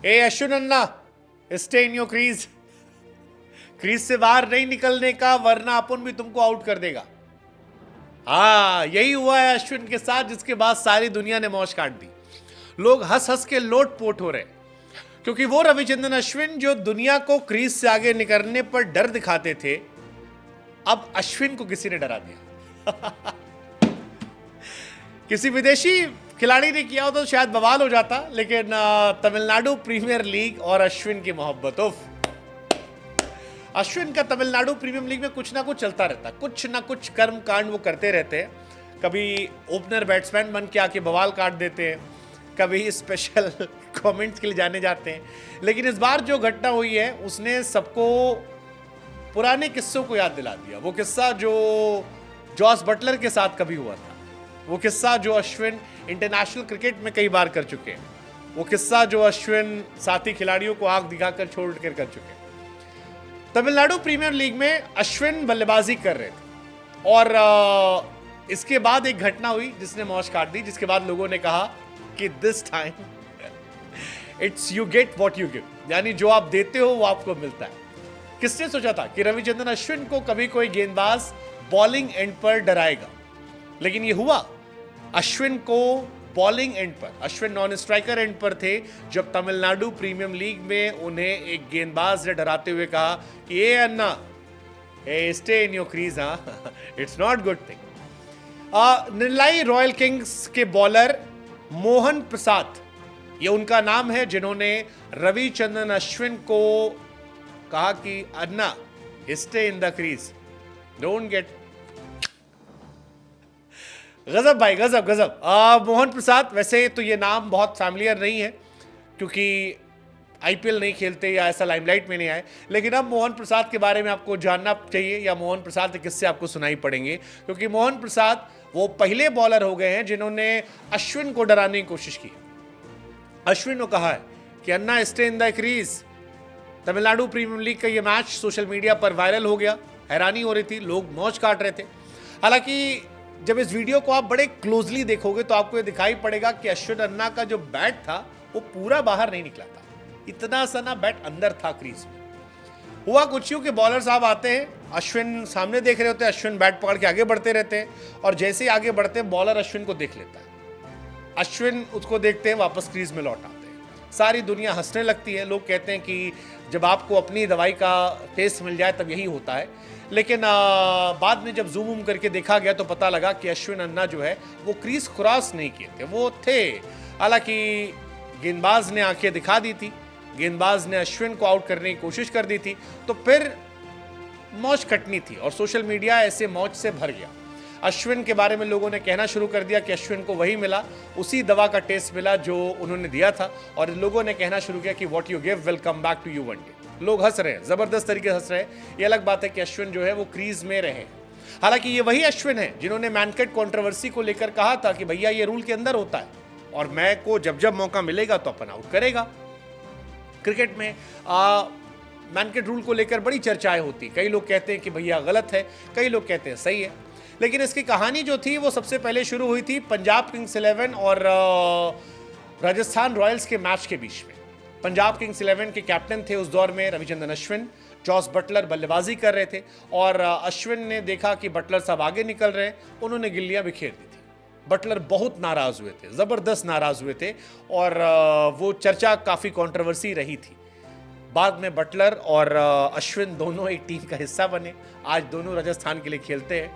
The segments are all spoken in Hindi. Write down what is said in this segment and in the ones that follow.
A Ashwin Anna, stay in your crease. Crease से बाहर नहीं निकलने का, वरना अपन भी तुमको आउट कर देगा। हाँ, यही हुआ है अश्विन के साथ, जिसके बाद सारी दुनिया ने मौज काट दी। लोग हंस हंस के लोटपोट हो रहे, क्योंकि वो रविचंद्रन अश्विन जो दुनिया को क्रीज से आगे निकलने पर डर दिखाते थे, अब अश्विन को किसी ने डरा दिया। किसी विदेशी खिलाड़ी ने किया हो तो शायद बवाल हो जाता, लेकिन तमिलनाडु प्रीमियर लीग और अश्विन की मोहब्बत, उफ। अश्विन का तमिलनाडु प्रीमियर लीग में कुछ ना कुछ चलता रहता, कुछ ना कुछ कर्म कांड वो करते रहते हैं। कभी ओपनर बैट्समैन बन के आके बवाल काट देते हैं, कभी स्पेशल कमेंट्स के लिए जाने जाते हैं। लेकिन इस बार जो घटना हुई है, उसने सबको पुराने किस्सों को याद दिला दिया। वो किस्सा जो जॉस बटलर के साथ कभी हुआ था, वो किस्सा जो अश्विन इंटरनेशनल क्रिकेट में कई बार कर चुके हैं, वो किस्सा जो अश्विन साथी खिलाड़ियों को आंख दिखाकर छोड़ कर चुके हैं। तमिलनाडु प्रीमियर लीग में अश्विन बल्लेबाजी कर रहे थे और इसके बाद एक घटना हुई जिसने मौज काट दी, जिसके बाद लोगों ने कहा कि this time it's you get what you give, यानी जो आप देते हो वो आपको मिलता है। किसने सोचा था कि रविचंद्रन अश्विन को कभी कोई गेंदबाज बॉलिंग एंड पर डराएगा, लेकिन ये हुआ। अश्विन को बॉलिंग एंड पर, अश्विन नॉन स्ट्राइकर एंड पर थे, जब तमिलनाडु प्रीमियर लीग में उन्हें एक गेंदबाज ने डराते हुए कहा कि ए अन्ना, ए स्टे इन योर क्रीज, हाँ, it's not good thing. Nellai royal kings के बॉलर मोहन प्रसाद, ये उनका नाम है, जिन्होंने रविचंद्रन अश्विन को कहा कि anna stay in the crease, don't get. गजब भाई, गजब गजब। मोहन प्रसाद, वैसे तो ये नाम बहुत फैमिलियर नहीं है, क्योंकि आईपीएल नहीं खेलते या ऐसा लाइमलाइट में नहीं आए, लेकिन अब मोहन प्रसाद के बारे में आपको जानना चाहिए, या मोहन प्रसाद के किस्से आपको सुनाई पड़ेंगे, क्योंकि मोहन प्रसाद वो पहले बॉलर हो गए हैं जिन्होंने अश्विन को डराने की कोशिश की। अश्विन ने कहा है कि anna stay in the crease. Tamil Nadu premier league का ये मैच सोशल मीडिया पर वायरल हो गया, हैरानी हो रही थी, लोग मौज काट रहे थे। हालांकि जब इस वीडियो को आप बड़े क्लोजली देखोगे तो आपको ये दिखाई पड़ेगा कि अश्विन अन्ना का जो बैट था वो पूरा बाहर नहीं निकला था, इतना सा ना बैट अंदर था क्रीज में। हुआ कुछ यूं कि बॉलर साहब आते हैं, अश्विन सामने देख रहे होते हैं, अश्विन बैट पकड़ के आगे बढ़ते रहते हैं, और जैसे ही आगे बढ़ते हैं बॉलर अश्विन को देख लेता है, अश्विन उसको देखते हैं, वापस क्रीज में लौट आते हैं। सारी दुनिया हंसने लगती है। लोग कहते हैं कि जब आपको अपनी दवाई का टेस्ट मिल जाए तब यही होता है। लेकिन बाद में जब जूम करके देखा गया तो पता लगा कि अश्विन अन्ना जो है वो क्रीज क्रॉस नहीं किए थे, वो थे। हालांकि गेंदबाज ने आंखें दिखा दी थी, गेंदबाज ने अश्विन को आउट करने की कोशिश कर दी थी, तो फिर मौज कटनी थी और सोशल मीडिया ऐसे मौज से भर गया। अश्विन के बारे में लोगों ने कहना शुरू कर दिया कि अश्विन को वही मिला, उसी दवा का टेस्ट मिला जो उन्होंने दिया था, और लोगों ने कहना शुरू किया कि what you give will come back to you one day. लोग हंस रहे हैं, जबरदस्त तरीके से हंस रहे हैं। ये अलग बात है कि अश्विन जो है वो क्रीज में रहे। हालांकि ये वही अश्विन है जिन्होंने मैनकट कंट्रोवर्सी को लेकर कहा था कि भैया ये रूल के अंदर होता है और मैं को जब जब मौका मिलेगा तो अपन आउट करेगा। क्रिकेट में मैनकट रूल को लेकर बड़ी चर्चाएं होती, कई लोग कहते हैं कि भैया गलत है, कई लोग कहते हैं सही है। लेकिन इसकी कहानी जो थी वो सबसे पहले शुरू हुई थी पंजाब किंग्स 11 और राजस्थान रॉयल्स के मैच के बीच में। पंजाब किंग्स 11 के कैप्टन थे उस दौर में रविचंद्रन अश्विन, जॉस बटलर बल्लेबाजी कर रहे थे, और अश्विन ने देखा कि बटलर साहब आगे निकल रहे हैं, उन्होंने गिल्लियां बिखेर दी थी। बटलर बहुत नाराज हुए थे, जबरदस्त नाराज हुए थे, और वो चर्चा काफी कंट्रोवर्सी रही थी। बाद में बटलर और अश्विन दोनों एक टीम का हिस्सा बने, आज दोनों राजस्थान के लिए खेलते हैं।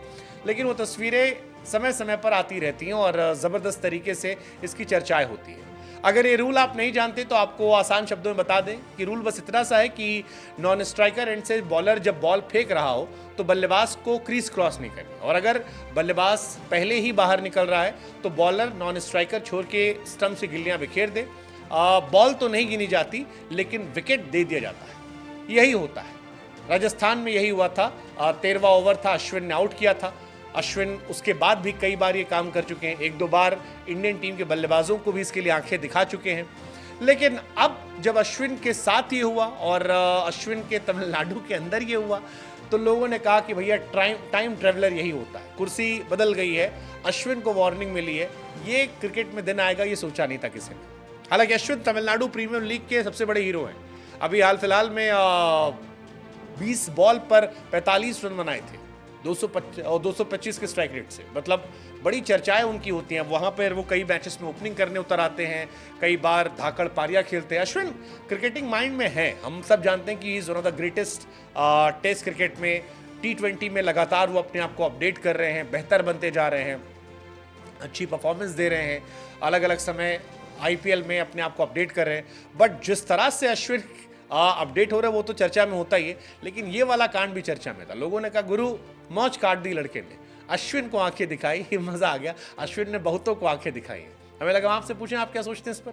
लेकिन वो तस्वीरें समय समय पर आती रहती हैं और ज़बरदस्त तरीके से इसकी चर्चाएं होती है। अगर ये रूल आप नहीं जानते तो आपको आसान शब्दों में बता दें कि रूल बस इतना सा है कि नॉन स्ट्राइकर एंड से बॉलर जब बॉल फेंक रहा हो तो बल्लेबाज को क्रीज क्रॉस नहीं करनी, और अगर बल्लेबाज पहले ही बाहर निकल रहा है तो बॉलर नॉन स्ट्राइकर छोड़ के स्टंप से गिल्लियां बिखेर दे। बॉल तो नहीं गिनी जाती लेकिन विकेट दे दिया जाता है, यही होता है। राजस्थान में यही हुआ था। 13वां ओवर था, अश्विन ने आउट किया था। अश्विन उसके बाद भी कई बार ये काम कर चुके हैं, एक दो बार इंडियन टीम के बल्लेबाजों को भी इसके लिए आंखें दिखा चुके हैं। लेकिन अब जब अश्विन के साथ ये हुआ और अश्विन के तमिलनाडु के अंदर ये हुआ तो लोगों ने कहा कि भैया टाइम ट्रेवलर यही होता है, कुर्सी बदल गई है, अश्विन को वार्निंग मिली है, ये क्रिकेट में दिन आएगा ये सोचा नहीं था किसी ने। हालांकि अश्विन तमिलनाडु प्रीमियर लीग के सबसे बड़े हीरो हैं। अभी हाल फिलहाल में 20 बॉल पर 45 रन बनाए थे 225 के स्ट्राइक रेट से। मतलब बड़ी चर्चाएं उनकी होती हैं वहां पर। वो कई मैचेस में ओपनिंग करने उतर आते हैं, कई बार धाकड़ पारियां खेलते हैं। अश्विन क्रिकेटिंग माइंड में है, हम सब जानते हैं कि is one of the greatest. Test cricket में, T20 में लगातार वो अपने आप को अपडेट कर रहे हैं, बेहतर बनते जा रहे हैं, अच्छी परफॉर्मेंस दे रहे हैं, अलग अलग समय IPL में अपने आप को अपडेट कर रहे हैं। बट जिस तरह से अश्विन अपडेट हो रहा है वो तो चर्चा में होता ही है, लेकिन ये वाला कांड भी चर्चा में था। लोगों ने कहा गुरु मौज काट दी लड़के ने, अश्विन को आंखें दिखाई, मजा आ गया। अश्विन ने बहुतों को आंखें दिखाई हैं। हमें लगा आपसे पूछें आप क्या सोचते हैं इस पर।